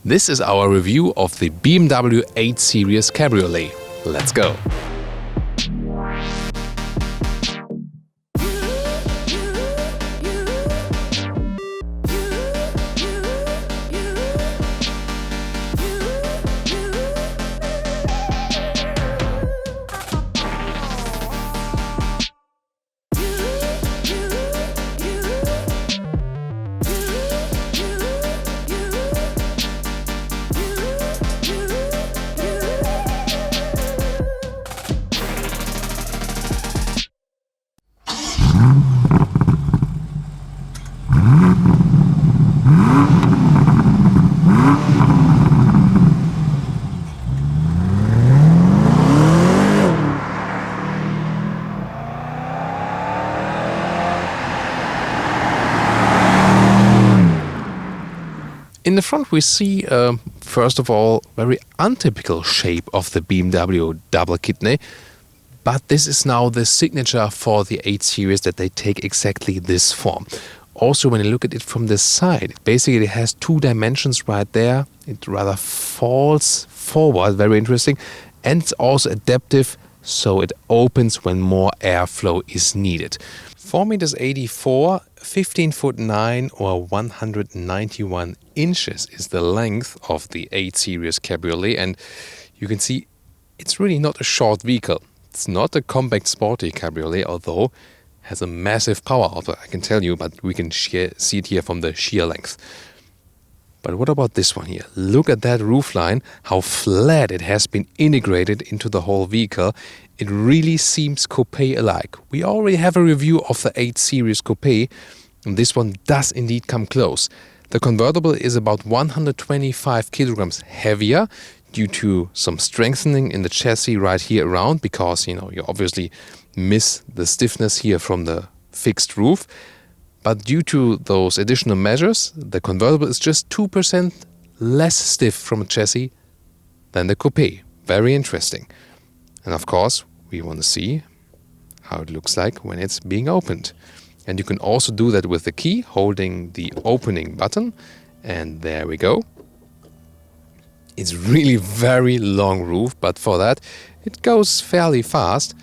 This is our review of the BMW 8 Series Cabriolet. Let's go! In the front we see, first of all, very untypical shape of the BMW double kidney, but this is now the signature for the 8 Series that they take exactly this form. Also, when you look at it from the side, it basically has two dimensions right there. It rather falls forward, very interesting, and it's also adaptive, so it opens when more airflow is needed. 4 meters 84, 15 foot 9 or 191 inches is the length of the 8 Series Cabriolet, and you can see it's really not a short vehicle. It's not a compact sporty cabriolet, although has a massive power output, I can tell you, but we can see it here from the sheer length. But what about this one here? Look at that roofline, how flat it has been integrated into the whole vehicle. It really seems coupe-alike. We already have a review of the 8 Series Coupe, and this one does indeed come close. The convertible is about 125 kilograms heavier due to some strengthening in the chassis right here around, because you obviously miss the stiffness here from the fixed roof. But due to those additional measures, the convertible is just 2% less stiff from a chassis than the coupe. Very interesting. And of course, we want to see how it looks like when it's being opened. And you can also do that with the key, holding the opening button. And there we go. It's really very long roof, but for that, it goes fairly fast.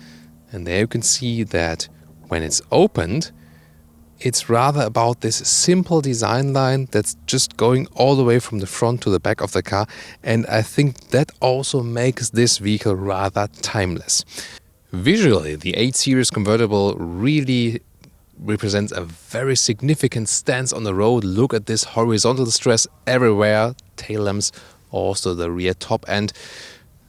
And there you can see that when it's opened, it's rather about this simple design line that's just going all the way from the front to the back of the car, and I think that also makes this vehicle rather timeless. Visually, the 8 Series convertible really represents a very significant stance on the road. Look at this horizontal stress everywhere, tail lamps, also the rear top end.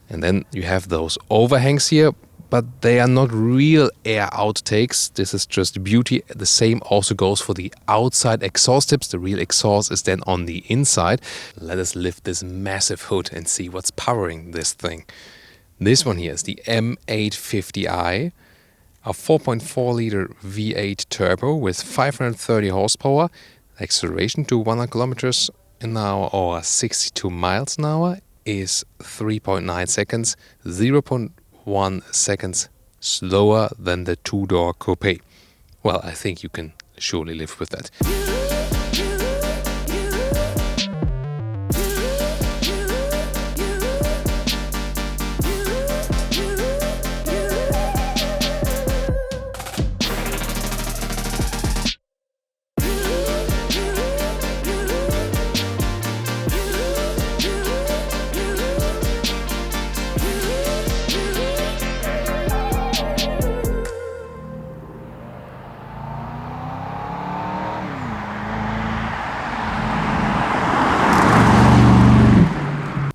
And then you have those overhangs here, but they are not real air outtakes. This is just beauty. The same also goes for the outside exhaust tips. The real exhaust is then on the inside. Let us lift this massive hood and see what's powering this thing. This one here is the M850i, a 4.4 liter V8 turbo with 530 horsepower, acceleration to 100 kilometers an hour or 62 miles an hour is 3.9 seconds, 0.1 seconds slower than the two-door coupe. Well, I think you can surely live with that.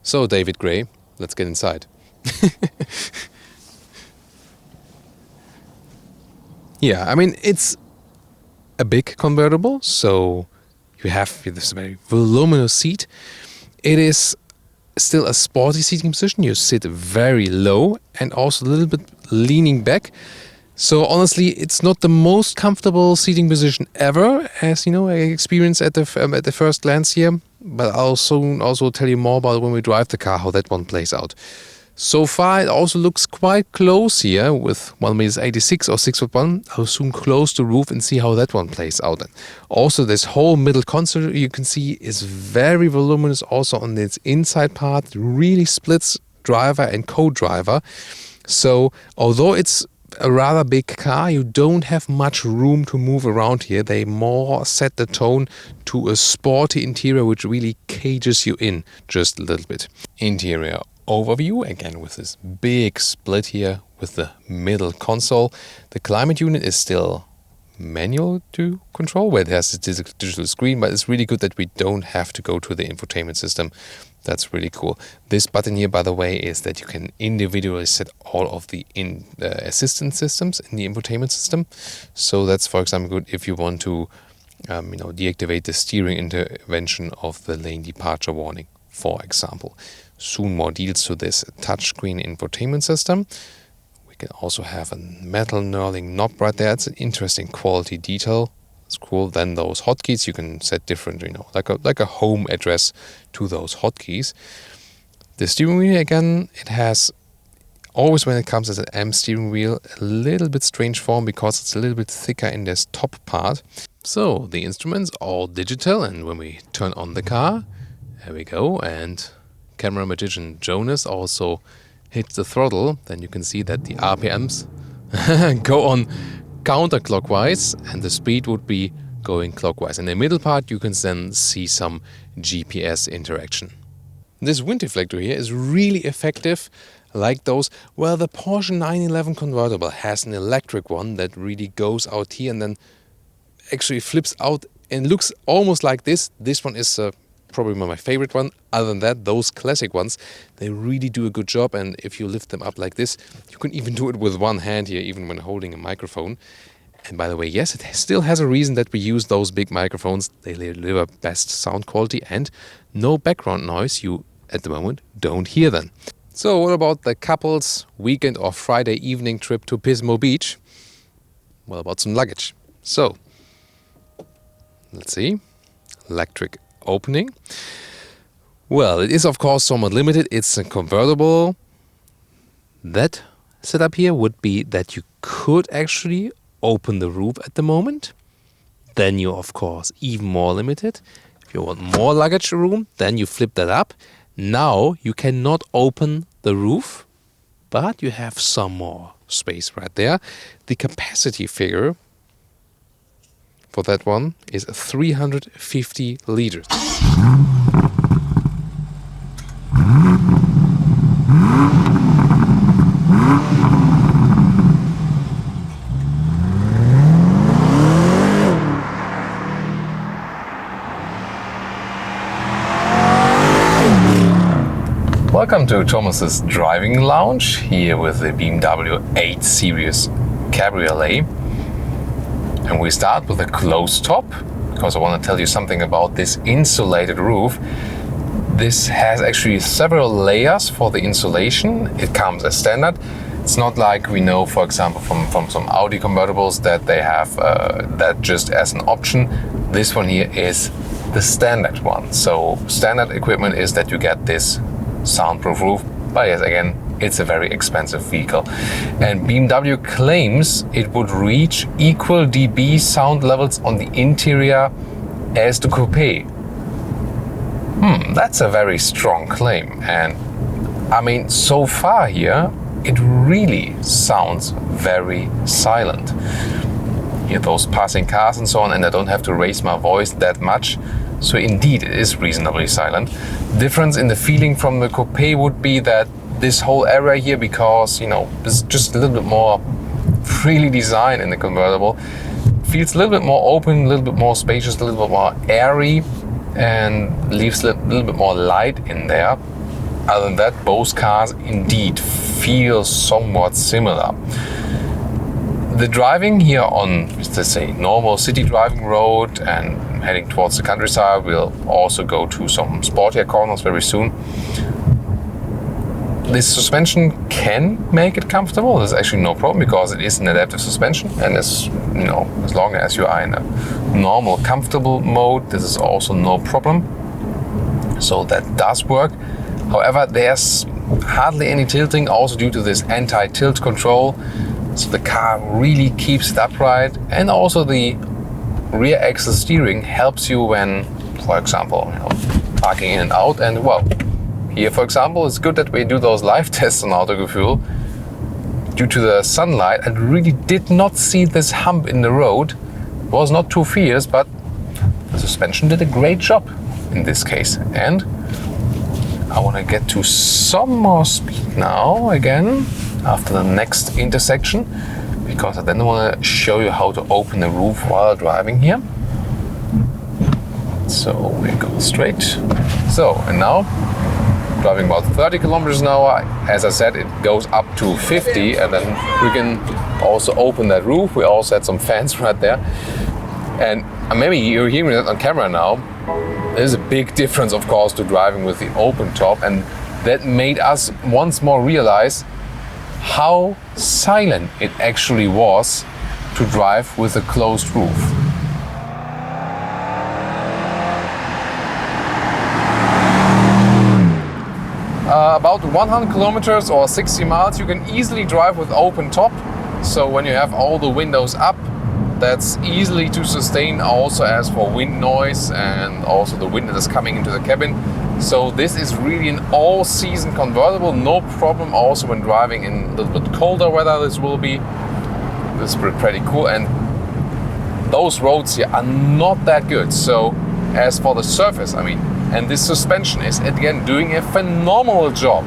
So, David Gray, let's get inside. Yeah, I mean, it's a big convertible, so you have this very voluminous seat. It is still a sporty seating position. You sit very low and also a little bit leaning back. So honestly, it's not the most comfortable seating position ever, as you know, I experienced at the first glance here. But I'll soon also tell you more about when we drive the car, how that one plays out. So far, it also looks quite close here with 1m86 or 6'1". I'll zoom close to the roof and see how that one plays out. And also, this whole middle console you can see is very voluminous. Also on its inside part, really splits driver and co-driver. So although it's a rather big car, you don't have much room to move around here. They more set the tone to a sporty interior, which really cages you in just a little bit. Interior overview, again with this big split here with the middle console. The climate unit is still manual to control, where it has a digital screen, but it's really good that we don't have to go to the infotainment system. That's really cool. This button here, by the way, is that you can individually set all of the assistance systems in the infotainment system. So that's, for example, good if you want to deactivate the steering intervention of the lane departure warning, for example. Soon more deals to this touchscreen infotainment system. We can also have a metal knurling knob right there. It's an interesting quality detail. It's cool. Then those hotkeys you can set different, like a home address to those hotkeys. The steering wheel, again, it has always, when it comes as an M steering wheel, a little bit strange form because it's a little bit thicker in this top part. So the instruments all digital, and when we turn on the car, there we go, and camera magician Jonas also hits the throttle, then you can see that the RPMs go on counterclockwise and the speed would be going clockwise. In the middle part you can then see some GPS interaction. This wind deflector here is really effective, like those. Well, the Porsche 911 convertible has an electric one that really goes out here and then actually flips out and looks almost like this. This one is probably my favorite one. Other than that, those classic ones, they really do a good job. And if you lift them up like this, you can even do it with one hand here, even when holding a microphone. And by the way, yes, it still has a reason that we use those big microphones. They deliver best sound quality and no background noise. You, at the moment, don't hear them. So what about the couple's weekend or Friday evening trip to Pismo Beach? Well, about some luggage. So, let's see. Electric opening. Well, it is of course somewhat limited. It's a convertible. That setup here would be that you could actually open the roof at the moment. Then you're of course even more limited. If you want more luggage room, then you flip that up. Now you cannot open the roof, but you have some more space right there. The capacity figure for that one is 350 liters. Welcome to Thomas's driving lounge here with the BMW 8 Series Cabriolet. And we start with a closed top because I want to tell you something about this insulated roof. This has actually several layers for the insulation. It comes as standard. It's not like we know, for example, from some Audi convertibles that they have that just as an option. This one here is the standard one. So standard equipment is that you get this soundproof roof, but yes, again, it's a very expensive vehicle. And BMW claims it would reach equal dB sound levels on the interior as the coupe. That's a very strong claim. And I mean, so far here, it really sounds very silent. Hear those passing cars and so on, and I don't have to raise my voice that much. So indeed, it is reasonably silent. Difference in the feeling from the coupe would be that this whole area here, because, there's just a little bit more freely designed in the convertible, feels a little bit more open, a little bit more spacious, a little bit more airy, and leaves a little bit more light in there. Other than that, both cars indeed feel somewhat similar. The driving here on, let's say, normal city driving road and heading towards the countryside, we'll also go to some sportier corners very soon. This suspension can make it comfortable. There's actually no problem because it is an adaptive suspension, and as long as you are in a normal, comfortable mode, this is also no problem. So that does work. However, there's hardly any tilting, also due to this anti-tilt control. So the car really keeps it upright, and also the rear axle steering helps you when, for example, parking in and out. And well, here for example, it's good that we do those live tests on Autogefühl. Due to the sunlight, I really did not see this hump in the road. It was not too fierce, but the suspension did a great job in this case. And I want to get to some more speed now again after the next intersection, because I then want to show you how to open the roof while driving here. So we go straight. So, and now driving about 30 kilometers an hour. As I said, it goes up to 50, and then we can also open that roof. We also had some fans right there. And maybe you're hearing that on camera now. There's a big difference, of course, to driving with the open top, and that made us once more realize how silent it actually was to drive with a closed roof. About 100 kilometers or 60 miles you can easily drive with open top. So when you have all the windows up, that's easily to sustain, also as for wind noise and also the wind that is coming into the cabin. So this is really an all-season convertible, no problem also when driving in a little bit colder weather. This is pretty cool, and those roads here are not that good. So as for the surface, and this suspension is again doing a phenomenal job.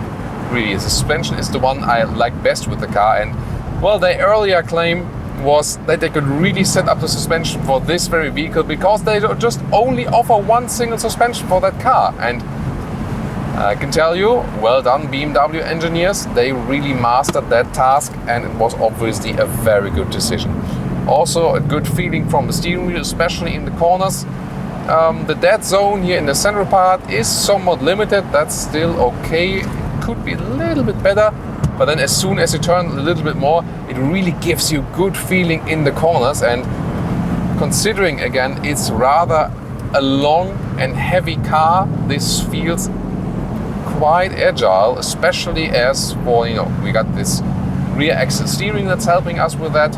Really, the suspension is the one I like best with the car, and well, their earlier claim was that they could really set up the suspension for this very vehicle because they just only offer one single suspension for that car. And I can tell you, well done BMW engineers, they really mastered that task, and it was obviously a very good decision. Also a good feeling from the steering wheel, especially in the corners. The dead zone here in the central part is somewhat limited, that's still okay, it could be a little bit better. But then as soon as you turn a little bit more, it really gives you good feeling in the corners. And considering again, it's rather a long and heavy car, this feels quite agile, especially as for, we got this rear axle steering that's helping us with that.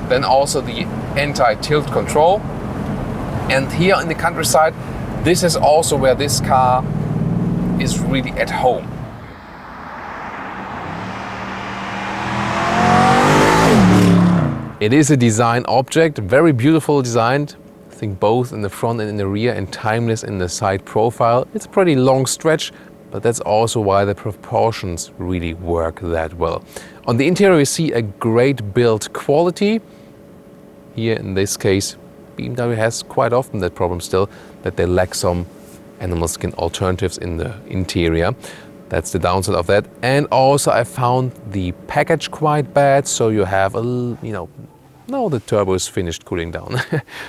Then also the anti-tilt control. And here in the countryside, this is also where this car is really at home. It is a design object, very beautiful designed, I think both in the front and in the rear, and timeless in the side profile. It's a pretty long stretch, but that's also why the proportions really work that well. On the interior we see a great build quality. Here in this case, BMW has quite often that problem still, that they lack some animal skin alternatives in the interior. That's the downside of that. And also I found the package quite bad, so you have now the turbo is finished cooling down.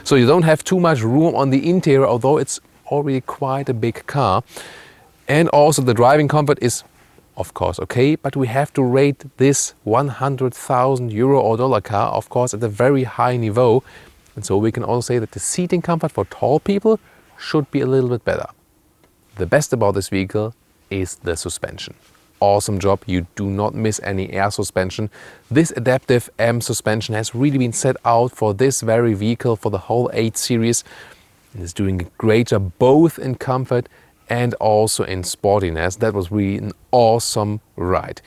So you don't have too much room on the interior, although it's already quite a big car. And also the driving comfort is of course okay, but we have to rate this 100,000 euro or dollar car, of course, at a very high niveau. And so we can also say that the seating comfort for tall people should be a little bit better. The best about this vehicle is the suspension. Awesome job, you do not miss any air suspension. This adaptive M suspension has really been set out for this very vehicle, for the whole 8 series. It is doing a great job both in comfort and also in sportiness. That was really an awesome ride.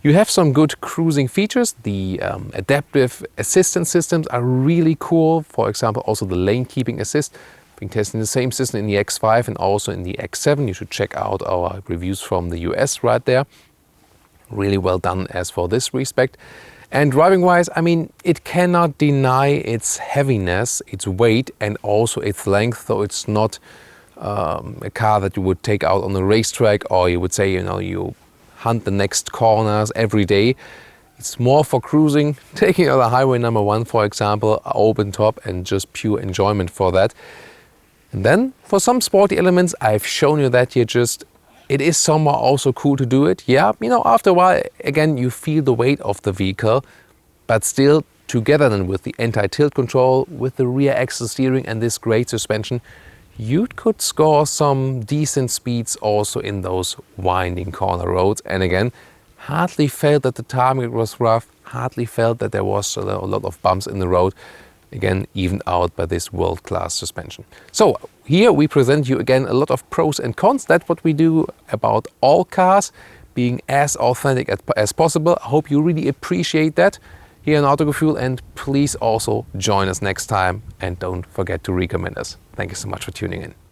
You have some good cruising features. The adaptive assistance systems are really cool. For example, also the lane keeping assist. Been testing the same system in the X5 and also in the X7. You should check out our reviews from the US right there. Really well done as for this respect. And driving wise, it cannot deny its heaviness, its weight, and also its length, though it's not a car that you would take out on the racetrack, or you would say, you hunt the next corners every day. It's more for cruising, taking out a highway number 1, for example, open top, and just pure enjoyment for that. And then for some sporty elements, I've shown you that here it is somewhat also cool to do it. Yeah, after a while, again, you feel the weight of the vehicle, but still together then with the anti-tilt control, with the rear axle steering and this great suspension, you could score some decent speeds also in those winding corner roads. And again, hardly felt that the tarmac was rough, hardly felt that there was a lot of bumps in the road. Again, evened out by this world-class suspension. So here we present you again a lot of pros and cons. That's what we do about all cars, being as authentic as possible. I hope you really appreciate that here on Autogefühl, and please also join us next time and don't forget to recommend us. Thank you so much for tuning in.